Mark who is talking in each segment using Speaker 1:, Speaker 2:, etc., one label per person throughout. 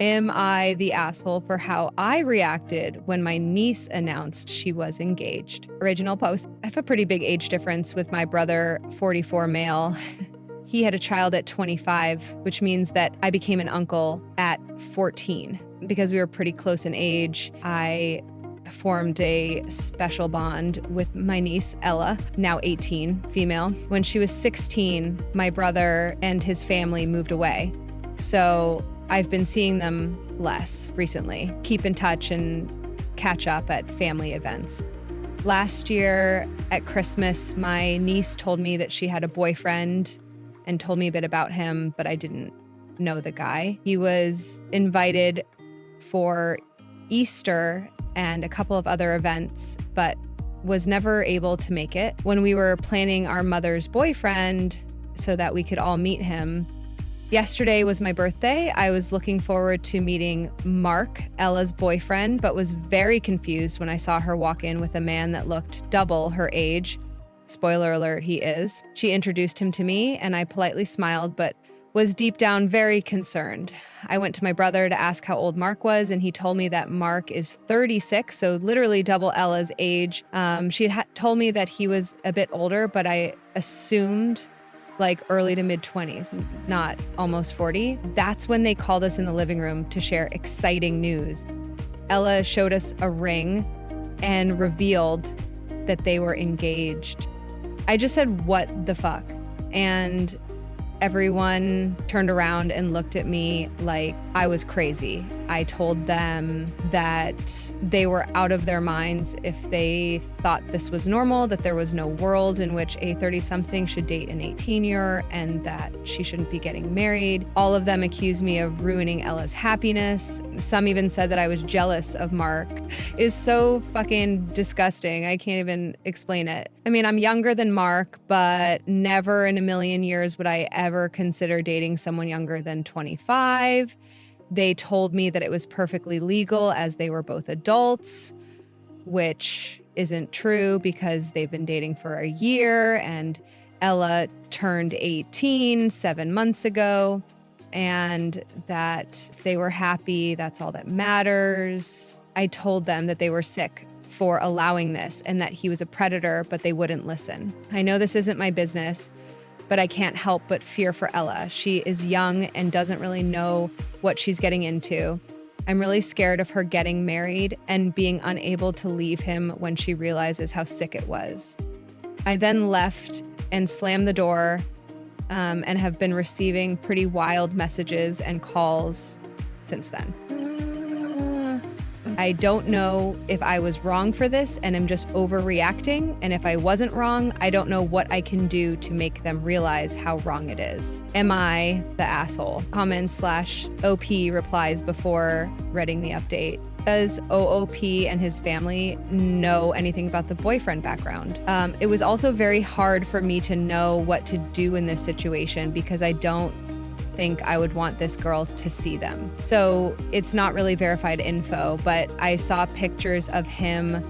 Speaker 1: Am I the asshole for how I reacted when my niece announced she was engaged? Original post. I have a pretty big age difference with my brother, 44 male. He had a child at 25, which means that I became an uncle at 14. Because we were pretty close in age, I formed a special bond with my niece, Ella, now 18, female. When she was 16, my brother and his family moved away. So I've been seeing them less recently, keep in touch and catch up at family events. Last year at Christmas, my niece told me that she had a boyfriend and told me a bit about him, but I didn't know the guy. He was invited for Easter and a couple of other events, but was never able to make it. When we were planning our mother's boyfriend so that we could all meet him, yesterday was my birthday. I was looking forward to meeting Mark, Ella's boyfriend, but was very confused when I saw her walk in with a man that looked double her age. Spoiler alert, he is. She introduced him to me and I politely smiled, but was deep down very concerned. I went to my brother to ask how old Mark was, and he told me that Mark is 36, so literally double Ella's age. She had told me that he was a bit older, but I assumed like early to mid 20s, not almost 40. That's when they called us in the living room to share exciting news. Ella showed us a ring and revealed that they were engaged. I just said, what the fuck? And everyone turned around and looked at me like I was crazy. I told them that they were out of their minds if they thought this was normal, that there was no world in which a 30-something should date an 18-year and that she shouldn't be getting married. All of them accused me of ruining Ella's happiness. Some even said that I was jealous of Mark. It's so fucking disgusting. I can't even explain it. I mean, I'm younger than Mark, but never in a million years would I ever consider dating someone younger than 25. They told me that it was perfectly legal as they were both adults, which isn't true because they've been dating for a year and Ella turned 18 7 months ago, and that if they were happy, that's all that matters. I told them that they were sick for allowing this and that he was a predator, but they wouldn't listen. I know this isn't my business, but I can't help but fear for Ella. She is young and doesn't really know what she's getting into. I'm really scared of her getting married and being unable to leave him when she realizes how sick it was. I then left and slammed the door and have been receiving pretty wild messages and calls since then. I don't know if I was wrong for this and am just overreacting. And if I wasn't wrong, I don't know what I can do to make them realize how wrong it is. Am I the asshole? Comments/OP replies before reading the update. Does OOP and his family know anything about the boyfriend background? It was also very hard for me to know what to do in this situation because I don't think I would want this girl to see them. So it's not really verified info, but I saw pictures of him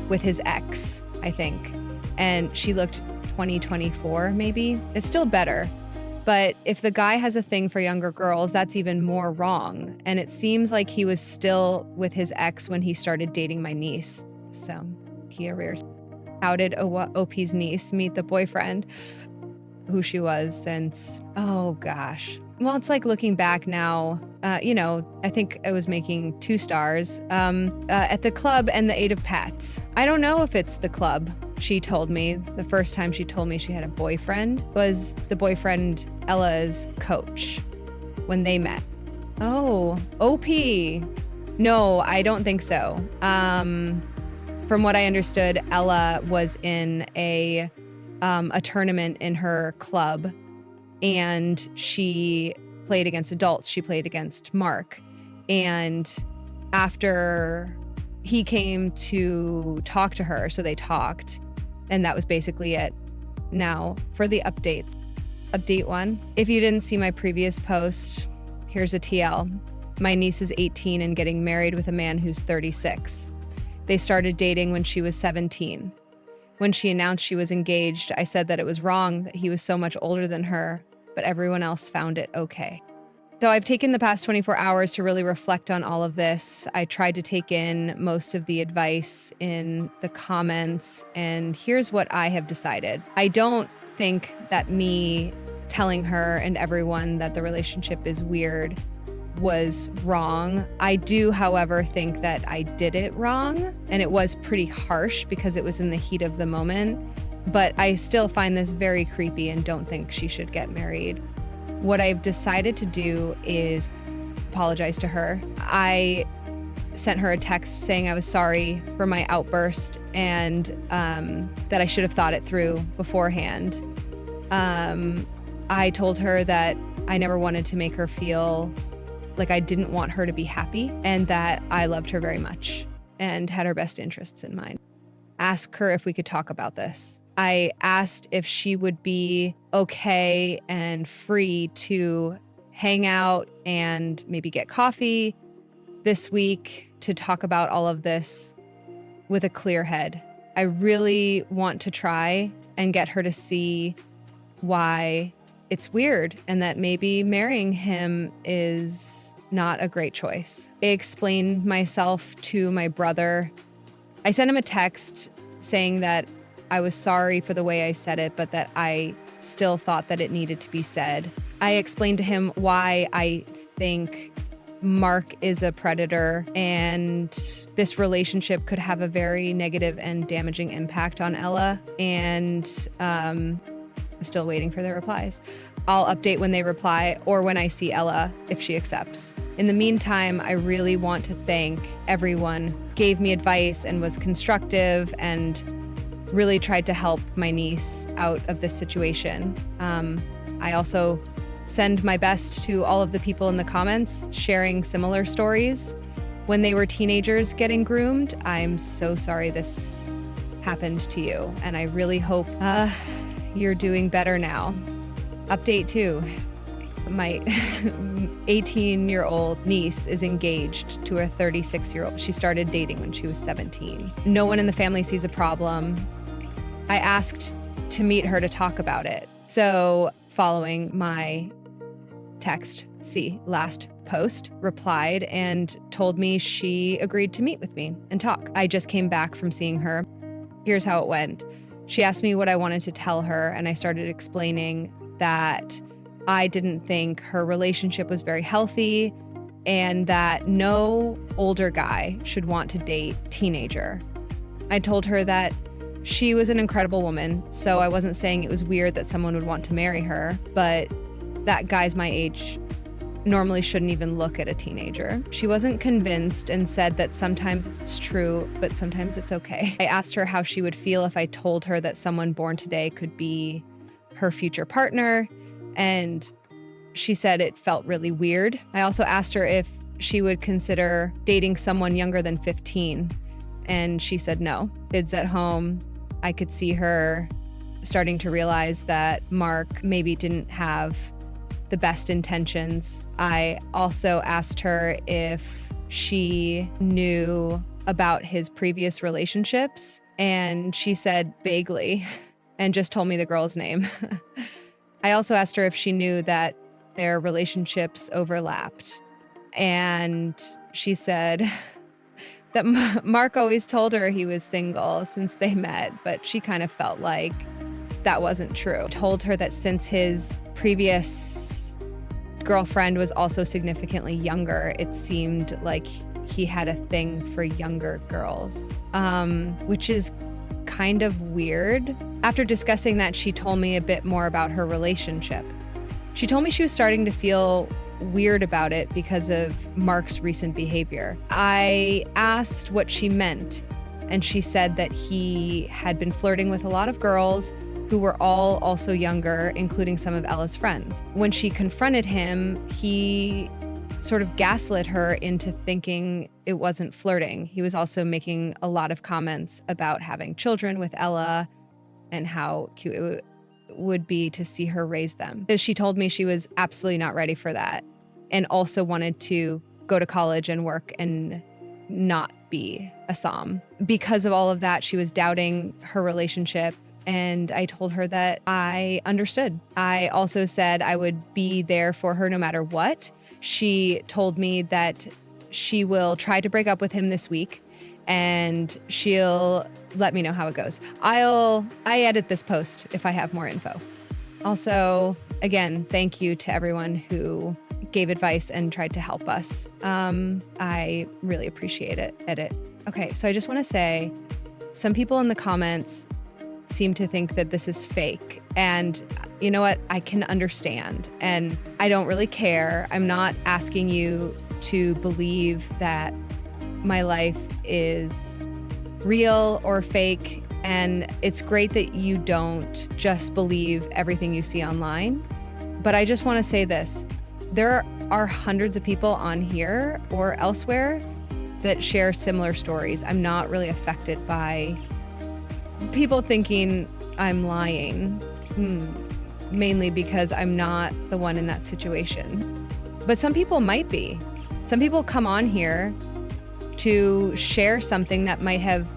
Speaker 1: with his ex, I think. And she looked 2024 maybe. It's still better. But if the guy has a thing for younger girls, that's even more wrong. And it seems like he was still with his ex when he started dating my niece. So he arrears. How did OP's niece meet the boyfriend? Who she was since, oh gosh. Well, it's like looking back now, I think I was making 2 stars at the club and the 8 of Pets. I don't know if it's the club. She told me the first time she told me she had a boyfriend was the boyfriend Ella's coach when they met. Oh, OP. No, I don't think so. From what I understood, Ella was in a tournament in her club and she played against adults. She played against Mark. And after he came to talk to her, so they talked, and that was basically it. Now, for the updates. Update 1. If you didn't see my previous post, here's a TL. My niece is 18 and getting married with a man who's 36. They started dating when she was 17. When she announced she was engaged, I said that it was wrong that he was so much older than her, but everyone else found it okay. So I've taken the past 24 hours to really reflect on all of this. I tried to take in most of the advice in the comments, and here's what I have decided. I don't think that me telling her and everyone that the relationship is weird was wrong. I do, however, think that I did it wrong, and it was pretty harsh because it was in the heat of the moment. But I still find this very creepy and don't think she should get married. What I've decided to do is apologize to her. I sent her a text saying I was sorry for my outburst and that I should have thought it through beforehand. I told her that I never wanted to make her feel like I didn't want her to be happy and that I loved her very much and had her best interests in mind. Ask her if we could talk about this. I asked if she would be okay and free to hang out and maybe get coffee this week to talk about all of this with a clear head. I really want to try and get her to see why it's weird and that maybe marrying him is not a great choice. I explained myself to my brother. I sent him a text saying that I was sorry for the way I said it, but that I still thought that it needed to be said. I explained to him why I think Mark is a predator and this relationship could have a very negative and damaging impact on Ella. And I'm still waiting for their replies. I'll update when they reply or when I see Ella if she accepts. In the meantime, I really want to thank everyone who gave me advice and was constructive and really tried to help my niece out of this situation. I also send my best to all of the people in the comments sharing similar stories when they were teenagers getting groomed. I'm so sorry this happened to you, and I really hope you're doing better now. Update 2. My 18-year-old niece is engaged to a 36-year-old. She started dating when she was 17. No one in the family sees a problem. I asked to meet her to talk about it. So following my text, last post, replied and told me she agreed to meet with me and talk. I just came back from seeing her. Here's how it went. She asked me what I wanted to tell her, and I started explaining that I didn't think her relationship was very healthy and that no older guy should want to date a teenager. I told her that she was an incredible woman, so I wasn't saying it was weird that someone would want to marry her, but that guys my age normally shouldn't even look at a teenager. She wasn't convinced and said that sometimes it's true, but sometimes it's okay. I asked her how she would feel if I told her that someone born today could be her future partner, and she said it felt really weird. I also asked her if she would consider dating someone younger than 15, and she said no. Kids at home, I could see her starting to realize that Mark maybe didn't have the best intentions. I also asked her if she knew about his previous relationships, and she said vaguely and just told me the girl's name. I also asked her if she knew that their relationships overlapped, and she said that Mark always told her he was single since they met, but she kind of felt like that wasn't true. Told her that since his previous girlfriend was also significantly younger, it seemed like he had a thing for younger girls, which is kind of weird. After discussing that, she told me a bit more about her relationship. She told me she was starting to feel weird about it because of Mark's recent behavior. I asked what she meant, and she said that he had been flirting with a lot of girls who were all also younger, including some of Ella's friends. When she confronted him, he sort of gaslit her into thinking it wasn't flirting. He was also making a lot of comments about having children with Ella and how cute it would be to see her raise them. She told me she was absolutely not ready for that and also wanted to go to college and work and not be a som. Because of all of that, she was doubting her relationship, and I told her that I understood. I also said I would be there for her no matter what. She told me that she will try to break up with him this week and she'll let me know how it goes. I edit this post if I have more info. Also, again, thank you to everyone who gave advice and tried to help us. I really appreciate it. Okay, so I just want to say, some people in the comments seem to think that this is fake. And you know what? I can understand. And I don't really care. I'm not asking you to believe that my life is real or fake. And it's great that you don't just believe everything you see online. But I just want to say this. There are hundreds of people on here or elsewhere that share similar stories. I'm not really affected by people thinking I'm lying, mainly because I'm not the one in that situation. But some people might be. Some people come on here to share something that might have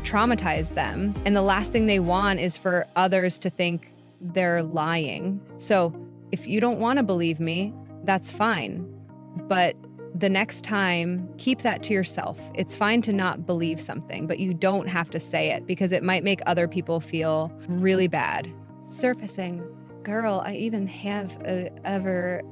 Speaker 1: traumatized them. And the last thing they want is for others to think they're lying. So if you don't want to believe me, that's fine. But the next time, keep that to yourself. It's fine to not believe something, but you don't have to say it because it might make other people feel really bad. Surfacing. Girl, I even have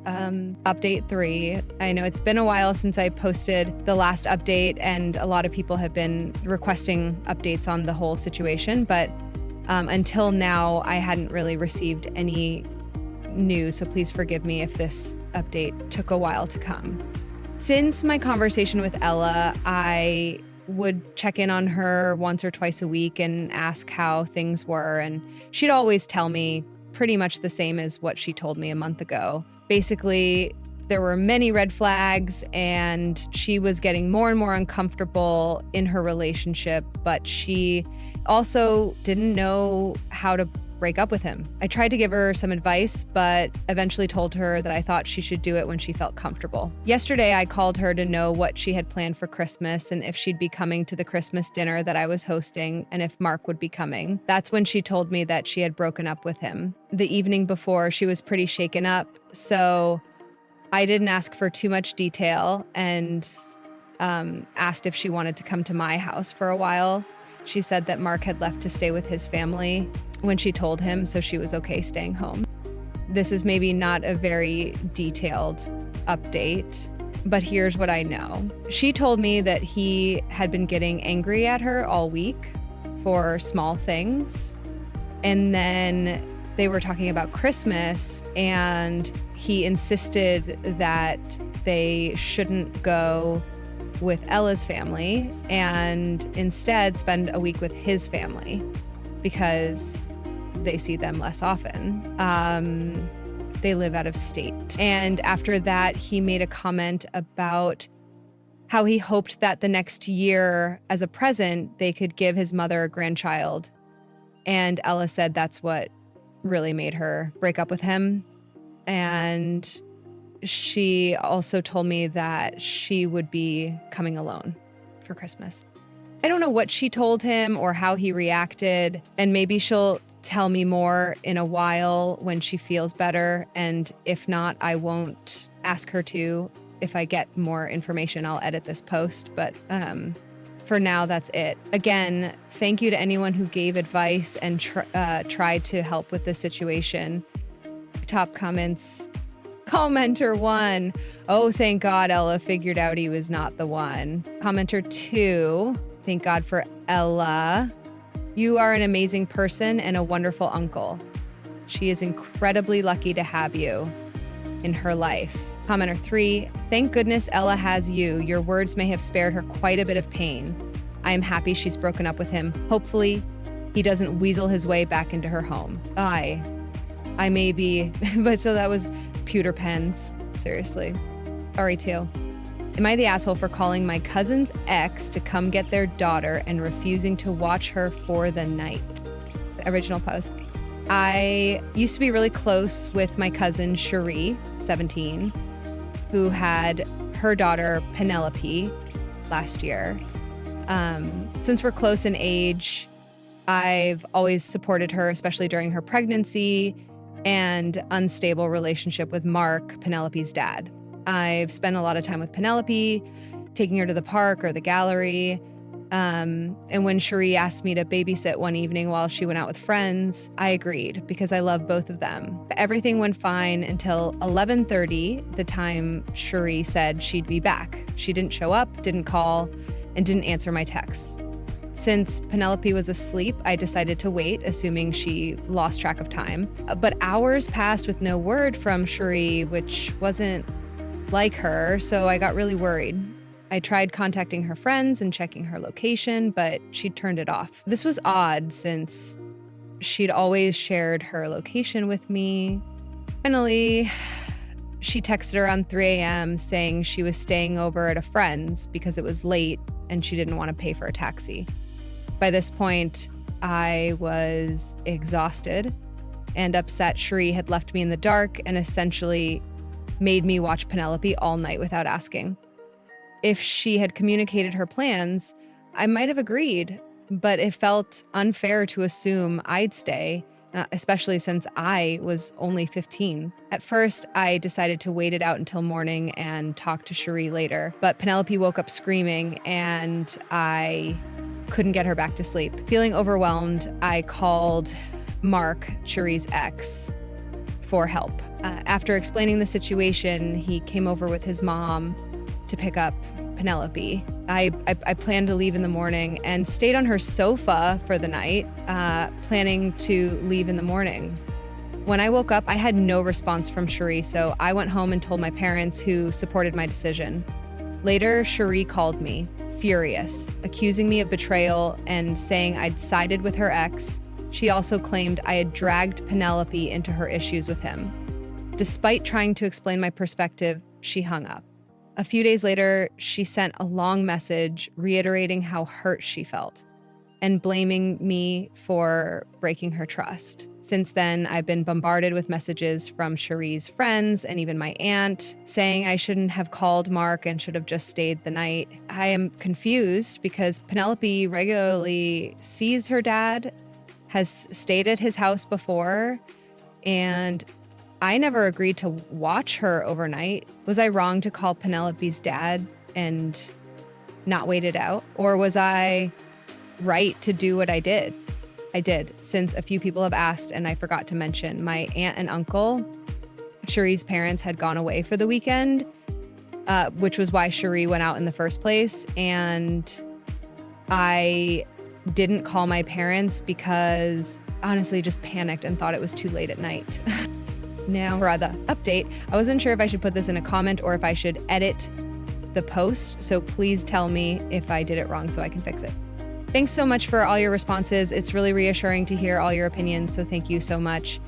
Speaker 1: update 3. I know it's been a while since I posted the last update and a lot of people have been requesting updates on the whole situation, but until now, I hadn't really received any news, so please forgive me if this update took a while to come. Since my conversation with Ella, I would check in on her once or twice a week and ask how things were, and she'd always tell me pretty much the same as what she told me a month ago. Basically, there were many red flags and she was getting more and more uncomfortable in her relationship, but she also didn't know how to break up with him. I tried to give her some advice, but eventually told her that I thought she should do it when she felt comfortable. Yesterday, I called her to know what she had planned for Christmas and if she'd be coming to the Christmas dinner that I was hosting and if Mark would be coming. That's when she told me that she had broken up with him. The evening before, she was pretty shaken up, so I didn't ask for too much detail and asked if she wanted to come to my house for a while. She said that Mark had left to stay with his family when she told him, so she was okay staying home. This is maybe not a very detailed update, but here's what I know. She told me that he had been getting angry at her all week for small things. And then they were talking about Christmas and he insisted that they shouldn't go with Ella's family and instead spend a week with his family because they see them less often. They live out of state. And after that, he made a comment about how he hoped that the next year as a present, they could give his mother a grandchild. And Ella said that's what really made her break up with him. And she also told me that she would be coming alone for Christmas. I don't know what she told him or how he reacted, and maybe she'll tell me more in a while when she feels better, and if not, I won't ask her to. If I get more information, I'll edit this post, but for now, that's it. Again, thank you to anyone who gave advice and tried to help with this situation. Top comments. Commenter 1, oh, thank God Ella figured out he was not the one. Commenter 2, thank God for Ella. You are an amazing person and a wonderful uncle. She is incredibly lucky to have you in her life. Commenter 3, thank goodness Ella has you. Your words may have spared her quite a bit of pain. I am happy she's broken up with him. Hopefully, he doesn't weasel his way back into her home. I may be, but so that was pewter pens, seriously. RE2. Am I the asshole for calling my cousin's ex to come get their daughter and refusing to watch her for the night? The original post. I used to be really close with my cousin Cherie, 17, who had her daughter Penelope last year. Since we're close in age, I've always supported her, especially during her pregnancy and unstable relationship with Mark, Penelope's dad. I've spent a lot of time with Penelope, taking her to the park or the gallery. And when Cherie asked me to babysit one evening while she went out with friends, I agreed because I love both of them. Everything went fine until 11:30, the time Cherie said she'd be back. She didn't show up, didn't call, and didn't answer my texts. Since Penelope was asleep, I decided to wait, assuming she lost track of time. But hours passed with no word from Cherie, which wasn't like her, so I got really worried. I tried contacting her friends and checking her location, but she turned it off. This was odd since she'd always shared her location with me. Finally, she texted around 3 a.m. saying she was staying over at a friend's because it was late and she didn't want to pay for a taxi. By this point, I was exhausted and upset Cherie had left me in the dark and essentially made me watch Penelope all night without asking. If she had communicated her plans, I might have agreed, but it felt unfair to assume I'd stay, especially since I was only 15. At first, I decided to wait it out until morning and talk to Cherie later, but Penelope woke up screaming and I couldn't get her back to sleep. Feeling overwhelmed, I called Mark, Cherie's ex, for help. After explaining the situation, he came over with his mom to pick up Penelope. I planned to leave in the morning and stayed on her sofa for the night, planning to leave in the morning. When I woke up, I had no response from Cherie, so I went home and told my parents, who supported my decision. Later, Cherie called me, furious, accusing me of betrayal and saying I'd sided with her ex. She also claimed I had dragged Penelope into her issues with him. Despite trying to explain my perspective, she hung up. A few days later, she sent a long message reiterating how hurt she felt and blaming me for breaking her trust. Since then, I've been bombarded with messages from Cherie's friends and even my aunt saying I shouldn't have called Mark and should have just stayed the night. I am confused because Penelope regularly sees her dad, has stayed at his house before, and I never agreed to watch her overnight. Was I wrong to call Penelope's dad and not wait it out? Or was I right to do what I did? I did, since a few people have asked and I forgot to mention, my aunt and uncle, Cherie's parents, had gone away for the weekend, which was why Cherie went out in the first place. And I didn't call my parents because honestly just panicked and thought it was too late at night. Now for the update, I wasn't sure if I should put this in a comment or if I should edit the post, so please tell me if I did it wrong so I can fix it. Thanks so much for all your responses. It's really reassuring to hear all your opinions, so thank you so much.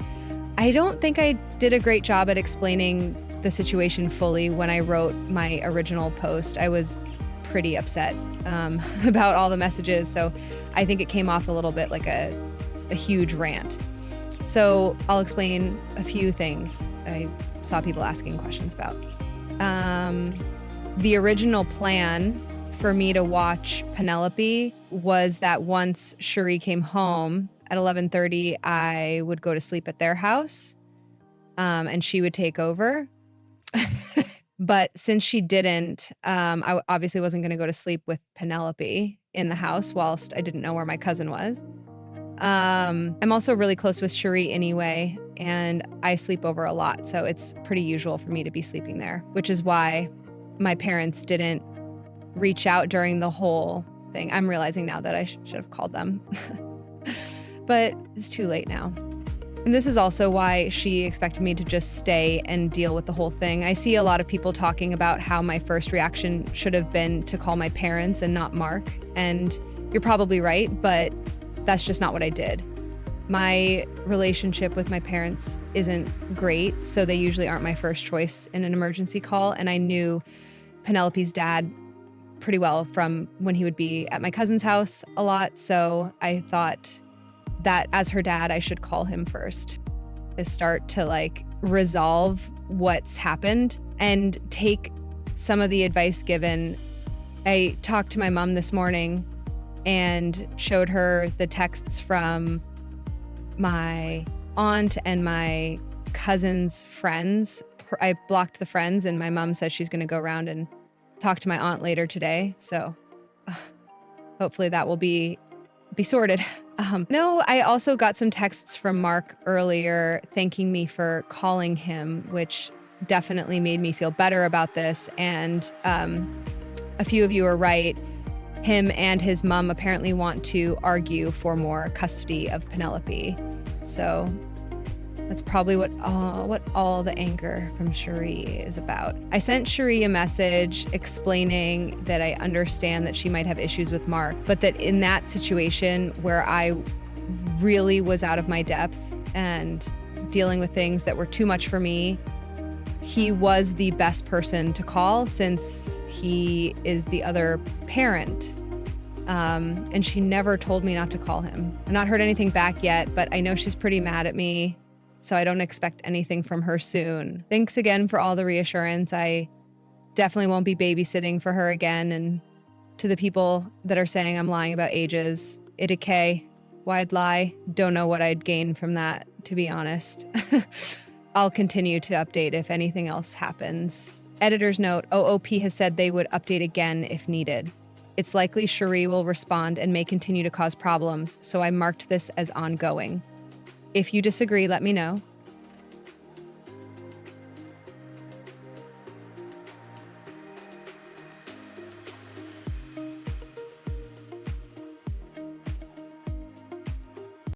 Speaker 1: I don't think I did a great job at explaining the situation fully when I wrote my original post. I was pretty upset about all the messages, so I think it came off a little bit like a huge rant. So I'll explain a few things I saw people asking questions about. The original plan for me to watch Penelope was that once Cherie came home at 11:30, I would go to sleep at their house, and she would take over. But since she didn't, I obviously wasn't going to go to sleep with Penelope in the house whilst I didn't know where my cousin was. I'm also really close with Cherie anyway, and I sleep over a lot, so it's pretty usual for me to be sleeping there, which is why my parents didn't reach out during the whole thing. I'm realizing now that I should have called them, but it's too late now. And this is also why she expected me to just stay and deal with the whole thing. I see a lot of people talking about how my first reaction should have been to call my parents and not Mark, and you're probably right, but that's just not what I did. My relationship with my parents isn't great, so they usually aren't my first choice in an emergency call, and I knew Penelope's dad pretty well from when he would be at my cousin's house a lot, so I thought that as her dad, I should call him first to start to resolve what's happened and take some of the advice given. I talked to my mom this morning and showed her the texts from my aunt and my cousin's friends I blocked the friends, and my mom says she's going to go around and talk to my aunt later today. So hopefully that will be sorted. No, I also got some texts from Mark earlier thanking me for calling him, which definitely made me feel better about this. And a few of you are right. Him and his mom apparently want to argue for more custody of Penelope. So that's probably what all the anger from Cherie is about. I sent Cherie a message explaining that I understand that she might have issues with Mark, but that in that situation where I really was out of my depth and dealing with things that were too much for me, he was the best person to call since he is the other parent. And she never told me not to call him. I've not heard anything back yet, but I know she's pretty mad at me. So I don't expect anything from her soon. Thanks again for all the reassurance. I definitely won't be babysitting for her again. And to the people that are saying I'm lying about ages, Idike, why'd lie? Don't know what I'd gain from that, to be honest. I'll continue to update if anything else happens. Editor's note, OOP has said they would update again if needed. It's likely Cherie will respond and may continue to cause problems, so I marked this as ongoing. If you disagree, let me know.